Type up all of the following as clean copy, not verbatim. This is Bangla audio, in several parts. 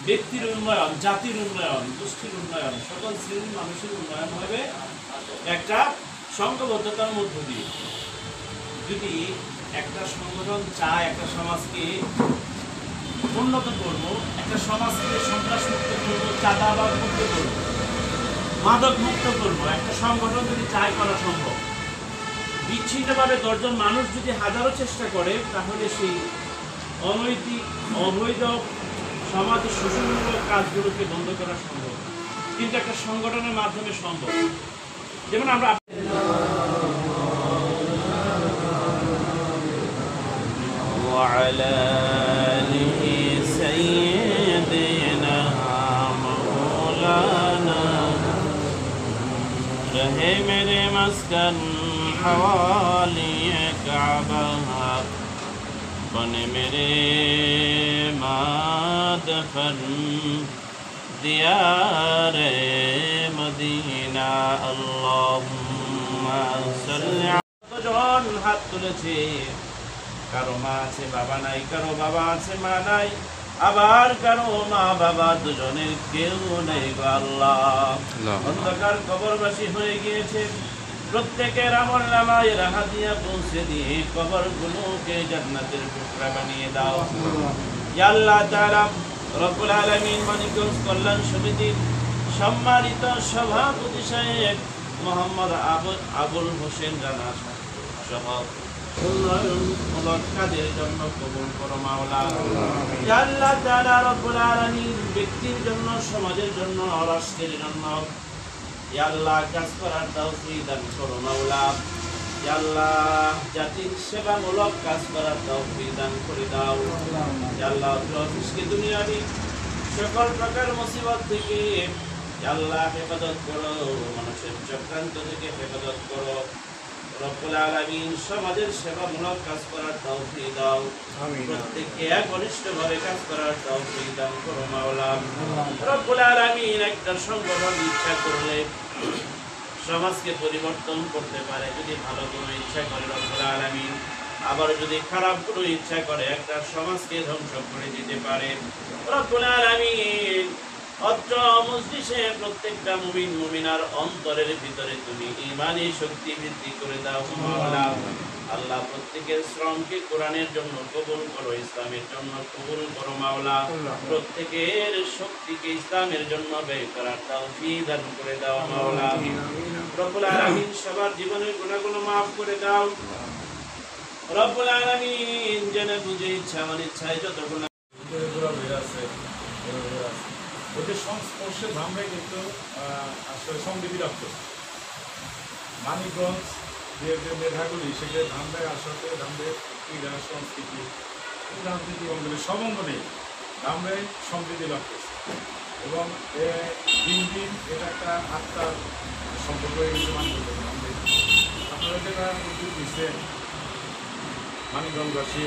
ব্যক্তির উন্নয়ন, জাতির উন্নয়ন, গোষ্ঠীর উন্নয়ন, সকল শ্রেণীর মানুষের উন্নয়ন হবে একটা সংঘবদ্ধতার মধ্য দিয়ে। যদি একটা সংগঠন চায় একটা সমাজকে উন্নত করব, একটা সমাজকে সন্ত্রাস মুক্ত করব, চাঁদাবাদ মুক্ত করব, মাদক মুক্ত করব, একটা সংগঠন যদি চায় করা সম্ভব। বিচ্ছিন্নভাবে 10 জন মানুষ যদি হাজারো চেষ্টা করে তাহলে সেই অনৈতিক অবৈধ সমাজের শোষণমূলক কাজগুলোকে বন্ধ করা সম্ভব, কিন্তু একটা সংগঠনের মাধ্যমে সম্ভব। যেমন আমরা रहे मेरे मस्कन हवाली काबा बने मेरे मादफन दियार मदीना अल्लाहुम्मा सल्ली। জন হাত তুলেছে, কারো মা আছে বাবা নাই, কারো বাবা আছে মা নাই, আবার কারো মা বাবা দুজনের কেউ নেই গো আল্লাহ। অন্ধকার কবরবাসী হয়ে গিয়েছে, প্রত্যেকের আমল নামায় হাদিয়া পৌঁছে দিয়ে কবরগুলোকে জান্নাতের টুকরা বানিয়ে দাও ইয়া আল্লাহ তাআলা। রব্বুল আলামিন মানিকগঞ্জ কল্যাণ সমিতির সম্মানিত সভাপতি সাহেব মোহাম্মদ আবুল হোসেন রানা সহ উন্নয়নমূলক কাজের জন্য কবুল করো মাওলা। ইয়া আল্লাহ তাআলা রব্বুল আলামিন ব্যক্তির জন্য, সমাজের জন্য, রাষ্ট্রের জন্য ইয়া আল্লাহ কাজ করার তৌফিক দান করো মাওলা। ইয়া আল্লাহ জাতির সেবামূলক কাজ করার তৌফিক দান করে দাও ইয়া আল্লাহ। অফিসকে দুনিয়াবি সকল প্রকার মুসিবত থেকে ইয়া আল্লাহ হেফাজত করো, মানুষের চক্রান্ত থেকে হেফাজত করো রব্বুল আলামিন। সমাজের সেবামূলক কাজ করার তৌফিক দাও, প্রত্যেককে একনিষ্ঠভাবে কাজ করার তৌফিক দান করো মাওলা। রব্বুল আলামিন একটা সংগঠন ইচ্ছা করলে সমাজকে পরিবর্তন করতে পারে, যদি ভালো কোনো ইচ্ছা করে রব্বুল আলামিন, আবার যদি খারাপ কোনো ইচ্ছা করে একটা সমাজকে ধ্বংস করে দিতে পারে রব্বুল আলামিন। অত্র মজলিসে প্রত্যেকটা মুমিন মুমিনার অন্তরের ভিতরে তুমি ঈমানি শক্তি বৃদ্ধি করে দাও মাওলা। আল্লাহ প্রত্যেকের শ্রমকে কোরআনের জন্য কবুল করো, ইসলামের জন্য কবুল করো মাওলা। প্রত্যেকের শক্তিকে ইসলামের জন্য ব্যয় করার তৌফিক দান করে দাও মাওলা। রব্বুল আলামিন সবার জীবনের গুনাহগুলো মাফ করে দাও রব্বুল আলামিন। জেনে বুঝে ইচ্ছা অনিচ্ছায় যত গুনাহ আছে ওদের সংস্পর্শে ধামরাই কিন্তু আসলে সমৃদ্ধি লাভ করছে। মানিকগঞ্জ যে মেধাগুলি সেগুলো ধামরাই আসলে ধামরাই ক্রীড়া সংস্কৃতি রাজনীতি অঙ্গনে সব অঙ্গনে ধামরাই সমৃদ্ধি লাভ করছে এবং দিন দিন এটা একটা আত্মার সম্পর্ক হয়ে গেছে মানিকগঞ্জ ধামরাই। আপনারা যেটা উদ্যোগ দিচ্ছেন মানিকগঞ্জবাসী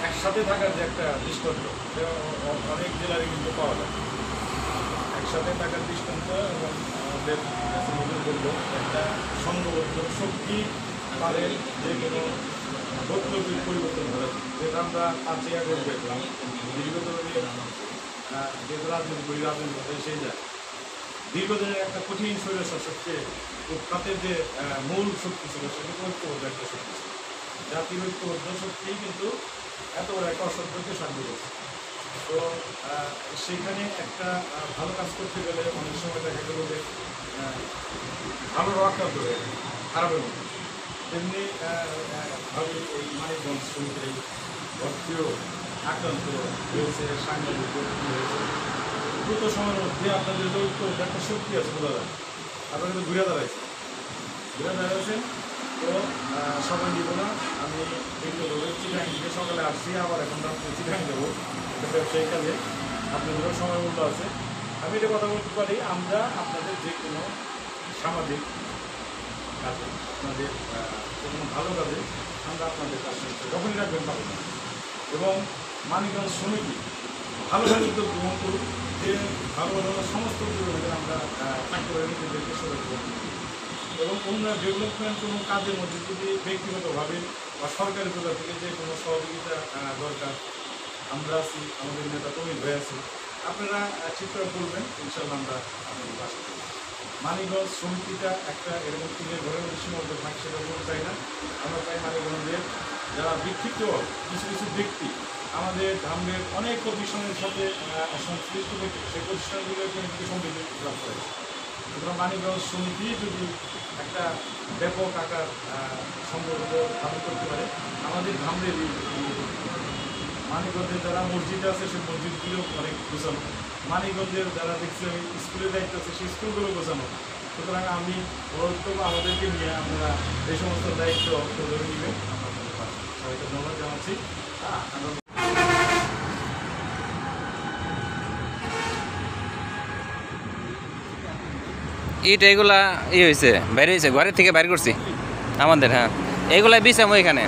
একসাথে থাকার যে একটা দৃষ্টান্ত অনেক জেলারই কিন্তু পাওয়া যায়, একসাথে থাকার দৃষ্টান্ত এবং আমাদের বলল একটা সংঘবদ্ধ শক্তি পারে যে কোনো বৈপ্লবিক পরিবর্তন ঘটাতে, যেটা আমরা 5 আগস্ট দেখলাম। দীর্ঘদিনের যেহেতু রাজনীতি করি, রাজনীতি কথা সেই যায় দীর্ঘদিনের একটা কঠিন শৈল শাসককে উৎখাতের যে মূল শক্তি ছিল সেটা ঐক্যবদ্ধ একটা শক্তি ছিল। জাতির ঐক্যবদ্ধ শক্তিই কিন্তু এত বড় একটা অসত্যকে সাহায্য করছে। তো সেখানে একটা ভালো কাজ করতে গেলে অনেক সময় দেখা গেল যে ভালো আক্রান্ত হয়ে খারাপের মধ্যে। তেমনি ভাবে এই মানিকগঞ্জ সমিতির এই ভর্তিও আক্রান্ত হয়েছে, সাংবাদিক হয়েছে। দ্রুত সময়ের মধ্যে আপনাদের যে ঐক্য একটা শক্তি আছে বোঝা যায়, আপনারা কিন্তু ঘুরে দাঁড়াচ্ছেন। তো সময় দিব না, আমি দীর্ঘভাবে চিটাং থেকে সকালে আসছি, আবার এখন রাত্রে চিটাং দেবো ব্যবসায়িক কাজে। আপনাদেরও সময় মূল্য আছে। আমি এটা কথা বলতে পারি, আমরা আপনাদের যে কোনো সামাজিক কাজে, আপনাদের যে কোনো ভালো কাজে আমরা আপনাদের কাছে যখনই রাখবেন পাবেন। এবং মানিকগঞ্জ সমিতি ভালো ভালো উদ্যোগ গ্রহণ করুন, যে ভালো ভালো সমস্ত উদ্যোগের আমরা থাকতে পারি নিজেদেরকে সদস্য এবং উন্নয়ন ডেভেলপমেন্ট কোনো কাজের মধ্যে যদি ব্যক্তিগতভাবে বা সরকারি প্রকার থেকে যে কোনো সহযোগিতা দরকার, আমরা আছি, আমাদের নেতা তমিল ভাই আছে, আপনারা চিত্র করবেন, ইনশাল্লাহ আমরা আপনাদের পাশে থাকব। মানিকগঞ্জ সমিতিটা একটা এরকম টিমের ঘরের মধ্যে সীমাবদ্ধ থাকে সেটা বলতে চাই না। আমরা চাই মানিকগঞ্জের যারা বিক্ষিপ্ত কিছু কিছু ব্যক্তি আমাদের ধামের অনেক প্রতিষ্ঠানের সাথে সংশ্লিষ্ট ব্যক্তি, সেই প্রতিষ্ঠানগুলোকে কিন্তু সমৃদ্ধি লাভ করে। সুতরাং মানিকগঞ্জ সমিতি যদি একটা ব্যাপক আকার সংগঠিত ধারণ করতে পারে, আমাদের ধামের মানিকগঞ্জের যারা মসজিদ আছে সেই মসজিদগুলো অনেক গোছানো, মানিকগঞ্জের যারা দেখছি আমি স্কুলের দায়িত্ব আছে সেই স্কুলগুলো গোছানো। সুতরাং আমি বলতম আমাদেরকে নিয়ে আপনারা এই সমস্ত দায়িত্ব ধরে নেবেন। সবাইকে ধন্যবাদ জানাচ্ছি। ইট এগুলা হয়েছে বাইরে হয়েছে, ঘরের থেকে বাইর করছি আমাদের। হ্যাঁ, এইগুলা বিছাম ওইখানে।